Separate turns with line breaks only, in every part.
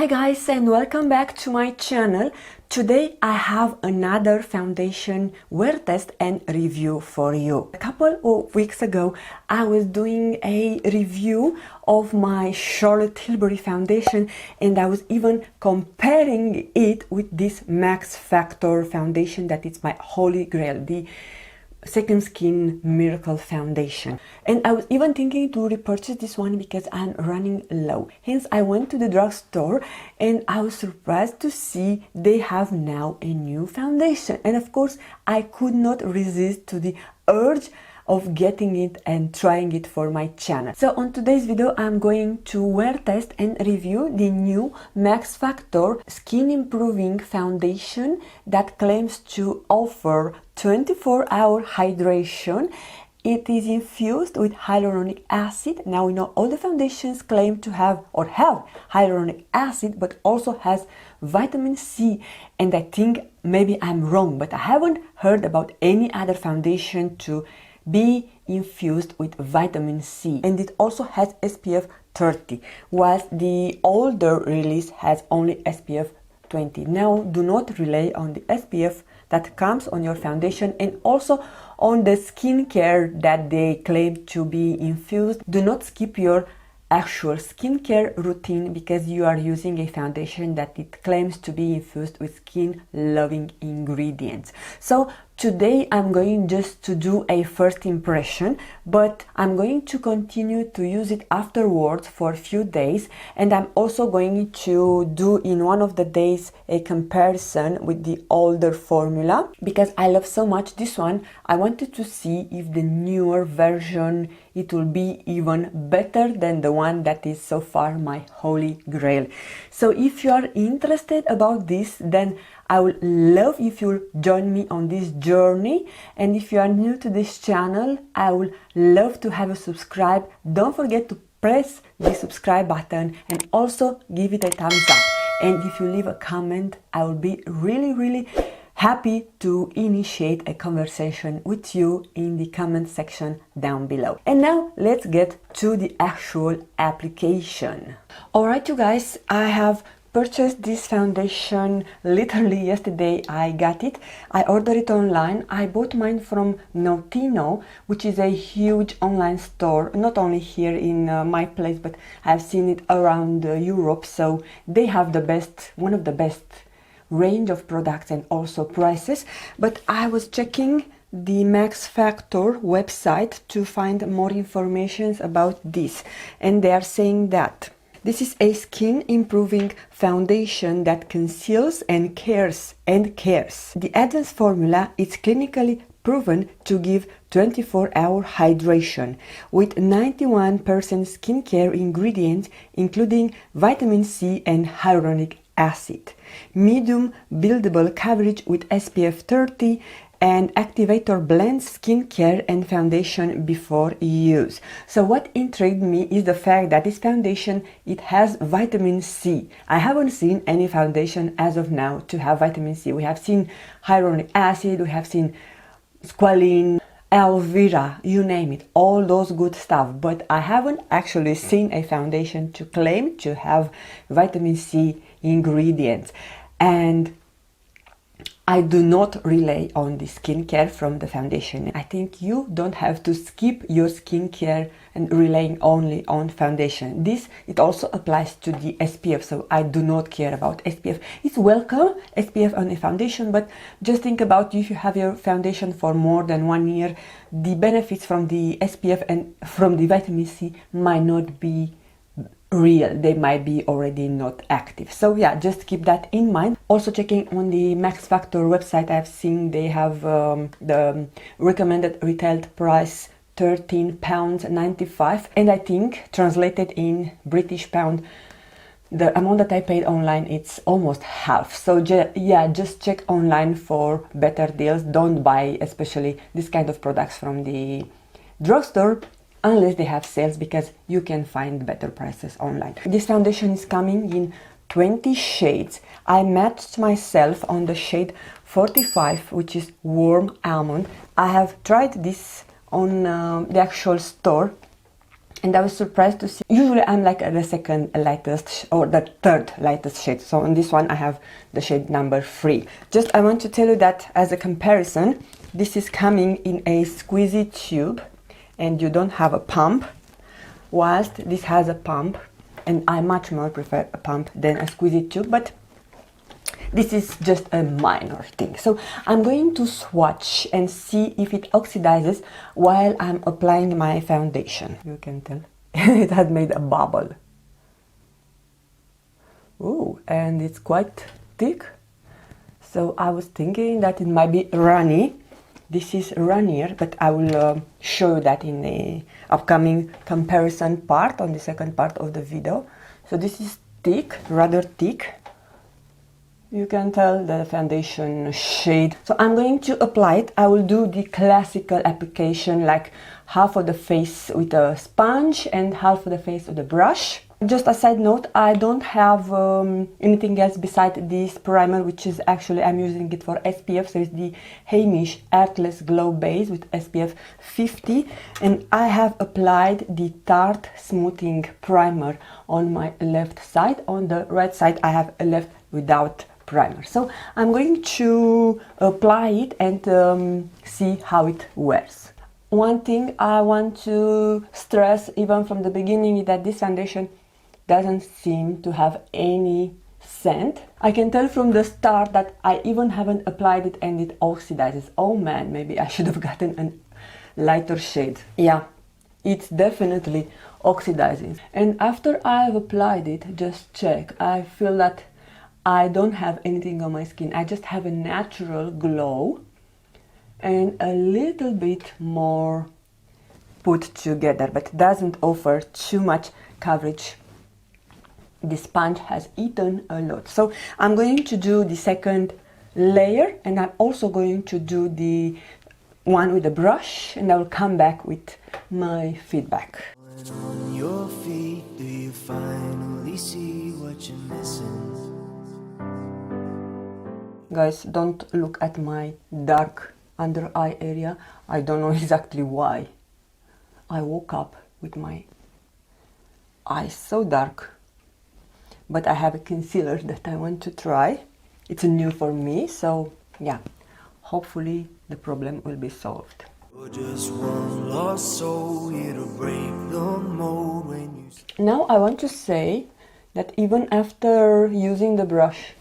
Hi guys, and welcome back to my channel. Today I have another foundation wear test and review for you. A couple of weeks ago I was doing a review of my Charlotte Tilbury foundation, and I was even comparing it with this Max Factor foundation that is my holy grail, the Second Skin Miracle Foundation. And I was even thinking to repurchase this one because I'm running low. Hence I went to the drugstore and I was surprised to see they have now a new foundation. And of course I could not resist to the urge of getting it and trying it for my channel. So on today's video I'm going to wear test and review the new Max Factor Skin Improving Foundation that claims to offer 24-hour hydration. It is infused with hyaluronic acid. Now we know all the foundations claim to have hyaluronic acid, but also has vitamin C, and I think maybe I'm wrong, but I haven't heard about any other foundation to be infused with vitamin C. And it also has SPF 30, whilst the older release has only SPF 20. Now do not rely on the SPF that comes on your foundation and also on the skincare that they claim to be infused. Do not skip your actual skincare routine because you are using a foundation that it claims to be infused with skin loving ingredients. So today I'm going just to do a first impression, but I'm going to continue to use it afterwards for a few days, and I'm also going to do in one of the days a comparison with the older formula because I love so much this one. I wanted to see if the newer version it will be even better than the one that is so far my holy grail. So if you are interested about this, then I would love if you'll join me on this journey. And if you are new to this channel, I would love to have you subscribe. Don't forget to press the subscribe button and also give it a thumbs up. And if you leave a comment, I will be really happy to initiate a conversation with you in the comment section down below. And now let's get to the actual application. Alright you guys, I have purchased this foundation literally yesterday. I got it. I ordered it online. I bought mine from Notino, which is a huge online store, not only here in my place, but I've seen it around Europe. So they have the best, one of the best range of products and also prices. But I was checking the Max Factor website to find more information about this, and they are saying that this is a skin improving foundation that conceals and cares. The advanced formula is clinically proven to give 24-hour hydration with 91% skincare ingredients including vitamin C and hyaluronic acid, medium buildable coverage with SPF 30, and activator blends skincare and foundation before use. So what intrigued me is the fact that this foundation, it has vitamin C. I haven't seen any foundation as of now to have vitamin C. We have seen hyaluronic acid, we have seen squalene, aloe vera, you name it, all those good stuff, but I haven't actually seen a foundation to claim to have vitamin C ingredients. And I do not rely on the skincare from the foundation. I think you don't have to skip your skincare and relying only on foundation. This, it also applies to the SPF, so I do not care about SPF. It's welcome, SPF on a foundation, but just think about if you have your foundation for more than 1 year, the benefits from the SPF and from the vitamin C might not be real. They might be already not active. So yeah, just keep that in mind. Also checking on the Max Factor website, I've seen they have the recommended retail price £13.95, and I think translated in British pound, the amount that I paid online, it's almost half. So yeah, just check online for better deals. Don't buy especially this kind of products from the drugstore unless they have sales, because you can find better prices online. This foundation is coming in 20 shades. I matched myself on the shade 45, which is warm almond. I have tried this on the actual store And I was surprised to see, usually I'm like at the second lightest or the third lightest shade. So on this one I have the shade number 3. Just I want to tell you that as a comparison, this is coming in a squeezy tube and you don't have a pump, whilst this has a pump, and I much more prefer a pump than a squeezy tube, but this is just a minor thing. So I'm going to swatch and see if it oxidizes while I'm applying my foundation. You can tell it has made a bubble. Ooh, and it's quite thick. So I was thinking that it might be runny. This is runnier, but I will show you that in the upcoming comparison part, on the second part of the video. So this is thick, rather thick. You can tell the foundation shade. So I'm going to apply it. I will do the classical application, like half of the face with a sponge and half of the face with a brush. Just a side note, I don't have anything else besides this primer, which is actually, I'm using it for SPF. So it's the Heimish Artless Glow Base with SPF 50. And I have applied the Tarte Smoothing Primer on my left side. On the right side, I have left without primer. So I'm going to apply it and see how it wears. One thing I want to stress even from the beginning is that this foundation doesn't seem to have any scent. I can tell from the start that I even haven't applied it and it oxidizes. Oh man, maybe I should have gotten a lighter shade. Yeah, it's definitely oxidizing. And after I've applied it, just check, I feel that I don't have anything on my skin. I just have a natural glow and a little bit more put together, but doesn't offer too much coverage. The sponge has eaten a lot. So I'm going to do the second layer, and I'm also going to do the one with the brush, and I will come back with my feedback.
When on your feet, do you finally see what you're missing?
Guys, don't look at my dark under eye area. I don't know exactly why. I woke up with my eyes so dark. But I have a concealer that I want to try. It's new for me, so yeah, hopefully the problem will be solved.
You're just one lost soul, it'll break the mold when you...
Now I want to say that even after using the brush,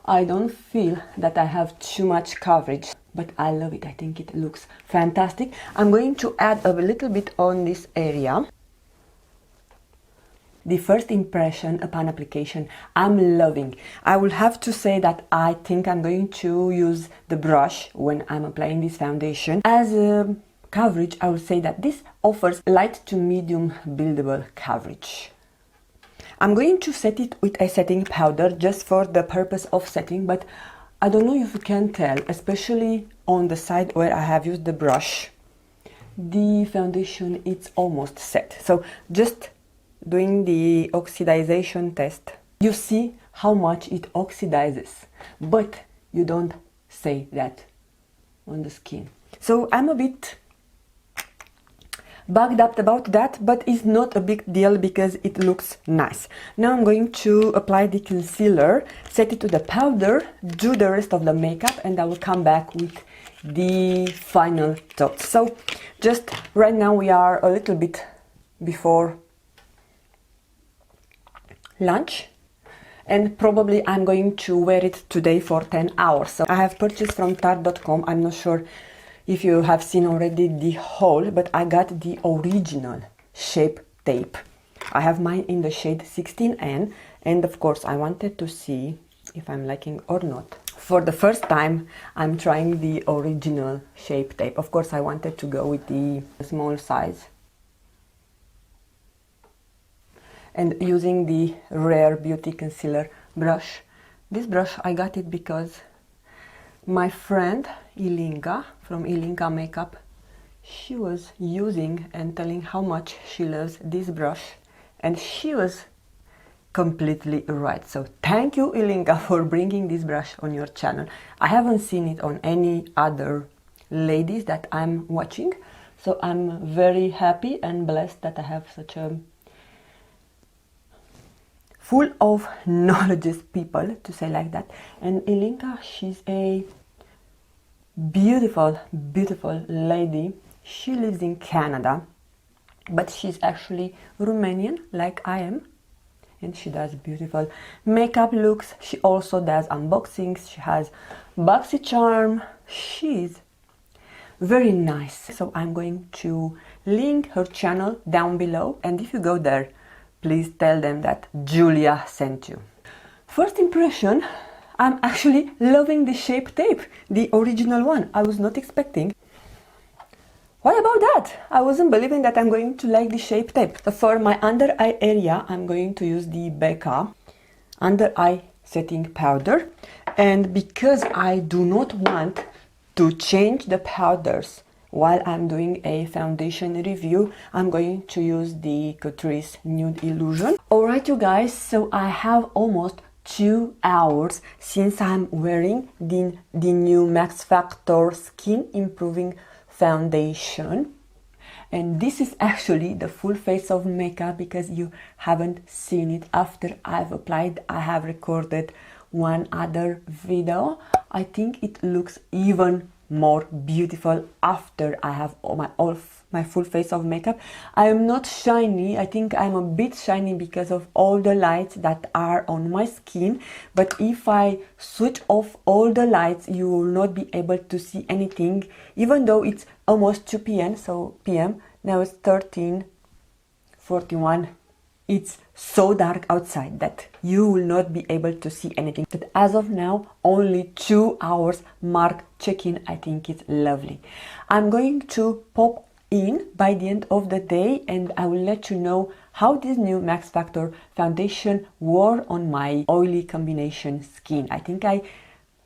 I don't feel that I have too much coverage, but I love it. I think it looks fantastic. I'm going to add a little bit on this area. The first impression upon application, I'm loving. I will have to say that I think I'm going to use the brush when I'm applying this foundation. As a coverage, I will say that this offers light to medium buildable coverage. I'm going to set it with a setting powder just for the purpose of setting, but I don't know if you can tell, especially on the side where I have used the brush, the foundation is almost set. So just doing the oxidization test, you see how much it oxidizes, but you don't say that on the skin. So I'm a bit bugged up about that, but it's not a big deal because it looks nice. Now I'm going to apply the concealer, set it to the powder, do the rest of the makeup, and I will come back with the final thoughts. So just right now we are a little bit before lunch, and probably I'm going to wear it today for 10 hours. So I have purchased from Tarte.com. I'm not sure if you have seen already the haul, but I got the original shape tape. I have mine in the shade 16N, and of course I wanted to see if I'm liking or not. For the first time I'm trying the original shape tape. Of course I wanted to go with the small size. And using the Rare Beauty Concealer brush. This brush, I got it because my friend Inika from Inika Makeup, she was using and telling how much she loves this brush, and she was completely right. So thank you, Inika, for bringing this brush on your channel. I haven't seen it on any other ladies that I'm watching, So I'm very happy and blessed that I have such a full of knowledge people, to say like that. And Inika, she's a beautiful, beautiful lady. She lives in Canada, but she's actually Romanian, like I am. And she does beautiful makeup looks. She also does unboxings. She has BoxyCharm. She's very nice. So I'm going to link her channel down below. And if you go there, please tell them that Julia sent you. First impression, I'm actually loving the Shape Tape, the original one. I was not expecting. What about that? I wasn't believing that I'm going to like the Shape Tape. So for my under eye area, I'm going to use the Becca under eye setting powder. And because I do not want to change the powders while I'm doing a foundation review, I'm going to use the Catrice Nude Illusion. Alright you guys, so I have almost 2 hours since I'm wearing the new Max Factor Skin Improving Foundation. And this is actually the full face of makeup because you haven't seen it after I've applied. I have recorded one other video. I think it looks even more beautiful after I have all my full face of makeup. I am not shiny. I think I'm a bit shiny because of all the lights that are on my skin, but if I switch off all the lights, you will not be able to see anything, even though it's almost 2 p.m. So now it's 13:41. It's so dark outside that you will not be able to see anything. But as of now, only 2 hours mark check-in. I think it's lovely. I'm going to pop in by the end of the day and I will let you know how this new Max Factor foundation wore on my oily combination skin. I think I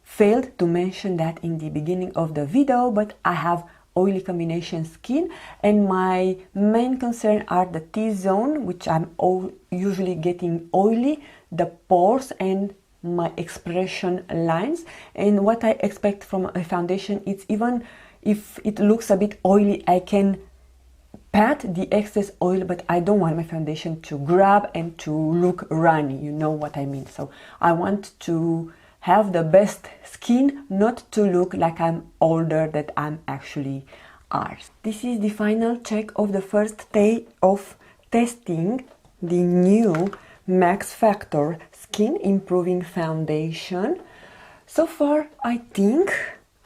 failed to mention that in the beginning of the video, but I have oily combination skin and my main concern are the T-zone, which I'm usually getting oily, the pores and my expression lines. And what I expect from a foundation, it's even if it looks a bit oily, I can pat the excess oil, but I don't want my foundation to grab and to look runny, you know what I mean. So I want to have the best skin, not to look like I'm older than I'm actually are. This is the final check of the first day of testing the new Max Factor Skin Improving Foundation. So far, I think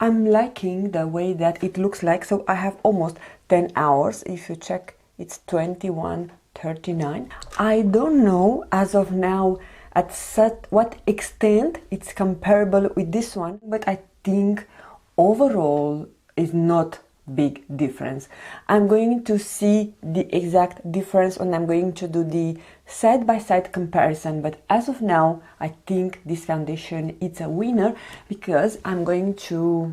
I'm liking the way that it looks like. So I have almost 10 hours. If you check, it's 21:39. I don't know as of now at what extent it's comparable with this one, but I think overall is not big difference. I'm going to see the exact difference when I'm going to do the side-by-side comparison, but as of now I think this foundation is a winner because I'm going to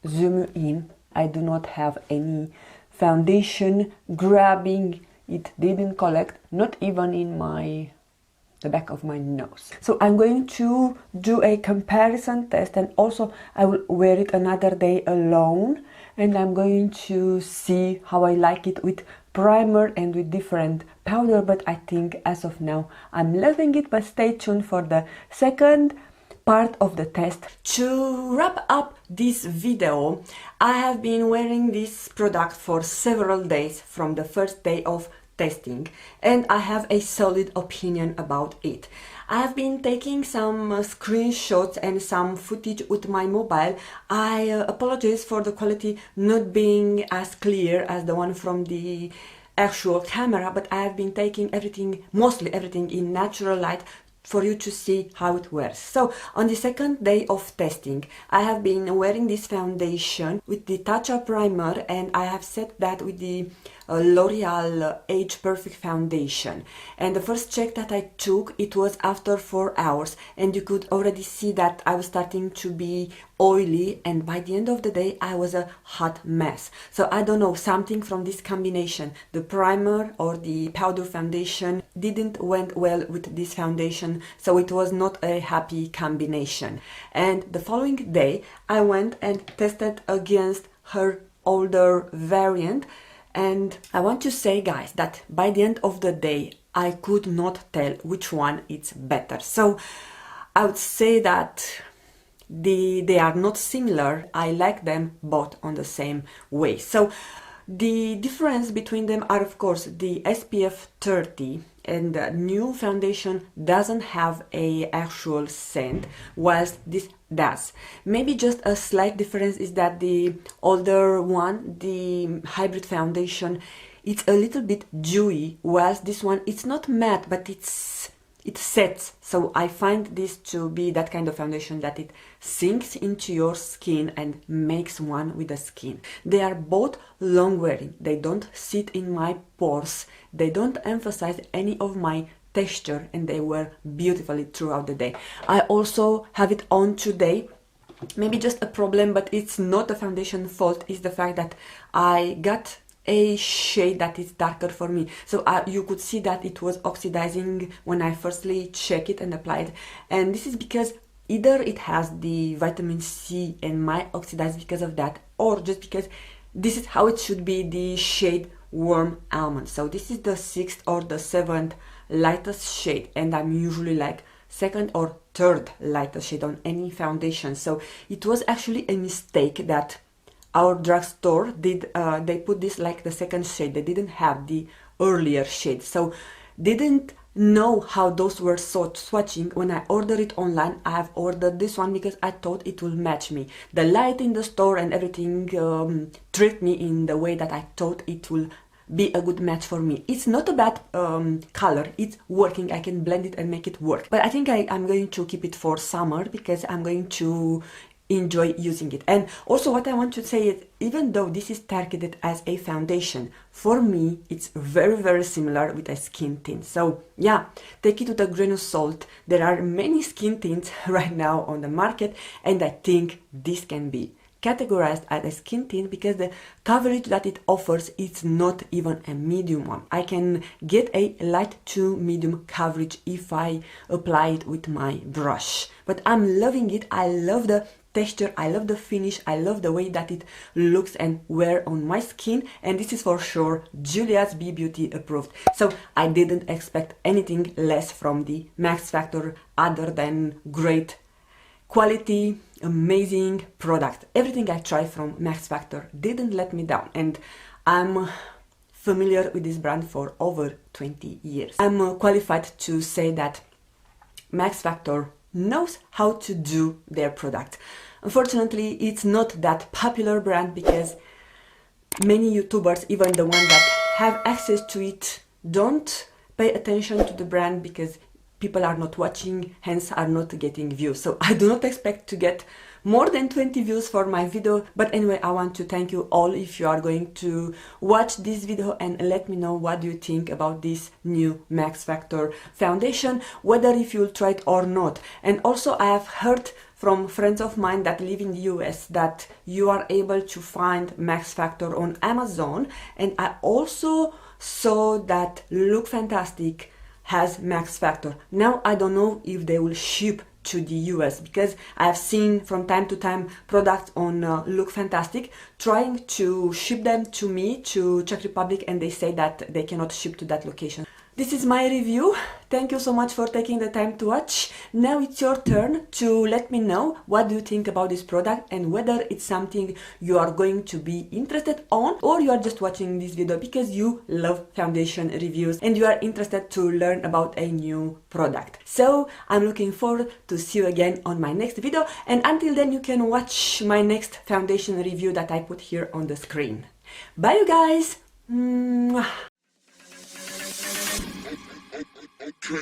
zoom in. I do not have any foundation grabbing. It didn't collect, not even in the back of my nose. So I'm going to do a comparison test and also I will wear it another day alone and I'm going to see how I like it with primer and with different powder, but I think as of now I'm loving it. But stay tuned for the second part of the test. To wrap up this video, I have been wearing this product for several days from the first day of testing and I have a solid opinion about it. I have been taking some screenshots and some footage with my mobile. I apologize for the quality not being as clear as the one from the actual camera, but I have been taking mostly everything in natural light for you to see how it wears. So on the second day of testing, I have been wearing this foundation with the Touch-Up primer and I have set that with the L'Oreal Age Perfect foundation. And the first check that I took, it was after 4 hours and you could already see that I was starting to be oily and by the end of the day I was a hot mess. So I don't know, something from this combination, the primer or the powder foundation didn't went well with this foundation, so it was not a happy combination. And the following day I went and tested against her older variant. And I want to say, guys, that by the end of the day, I could not tell which one is better. So I would say that they are not similar. I like them both on the same way. So the difference between them are, of course, the SPF 30 and the new foundation doesn't have a actual scent, whilst this does. Maybe just a slight difference is that the older one, the hybrid foundation, it's a little bit dewy, whilst this one, it's not matte, but it sets. So I find this to be that kind of foundation that it sinks into your skin and makes one with the skin. They are both long wearing. They don't sit in my pores. They don't emphasize any of my texture, and they wear beautifully throughout the day. I also have it on today. Maybe just a problem, but it's not the foundation fault. It's the fact that I got a shade that is darker for me. So you could see that it was oxidizing when I firstly checked it and applied. And this is because either it has the vitamin C and might oxidize because of that, or just because this is how it should be, the shade Warm Almond. So this is the 6th or the 7th lightest shade, and I'm usually like 2nd or 3rd lightest shade on any foundation. So it was actually a mistake that our drugstore did. They put this like the 2nd shade. They didn't have the earlier shade, so didn't know how those were swatching. When I ordered it online, I have ordered this one because I thought it will match me. The light in the store and everything tricked me in the way that I thought it will be a good match for me. It's not a bad color, it's working. I can blend it and make it work, but I think I'm going to keep it for summer because I'm going to enjoy using it. And also what I want to say is, even though this is targeted as a foundation, for me it's very, very similar with a skin tint. So yeah, take it with a grain of salt. There are many skin tints right now on the market, and I think this can be categorized as a skin tint because the coverage that it offers is not even a medium one. I can get a light to medium coverage if I apply it with my brush, but I'm loving it. I love the texture, I love the finish, I love the way that it looks and wear on my skin, and this is for sure Julia's B Beauty approved. So I didn't expect anything less from the Max Factor other than great quality, amazing product. Everything I tried from Max Factor didn't let me down, and I'm familiar with this brand for over 20 years. I'm qualified to say that Max Factor knows how to do their product. Unfortunately, it's not that popular brand because many YouTubers, even the ones that have access to it, don't pay attention to the brand because people are not watching, hence are not getting views. So I do not expect to get more than 20 views for my video, but anyway, I want to thank you all if you are going to watch this video and let me know what do you think about this new Max Factor foundation, whether if you'll try it or not. And also I have heard from friends of mine that live in the US that you are able to find Max Factor on Amazon, and I also saw that Look Fantastic has Max Factor. Now I don't know if they will ship to the US because I have seen from time to time products on Look Fantastic trying to ship them to me to Czech Republic, and they say that they cannot ship to that location. This is my review. Thank you so much for taking the time to watch. Now it's your turn to let me know what do you think about this product and whether it's something you are going to be interested on, or you are just watching this video because you love foundation reviews and you are interested to learn about a new product. So I'm looking forward to see you again on my next video, and until then you can watch my next foundation review that I put here on the screen. Bye you guys! Mwah.
Okay.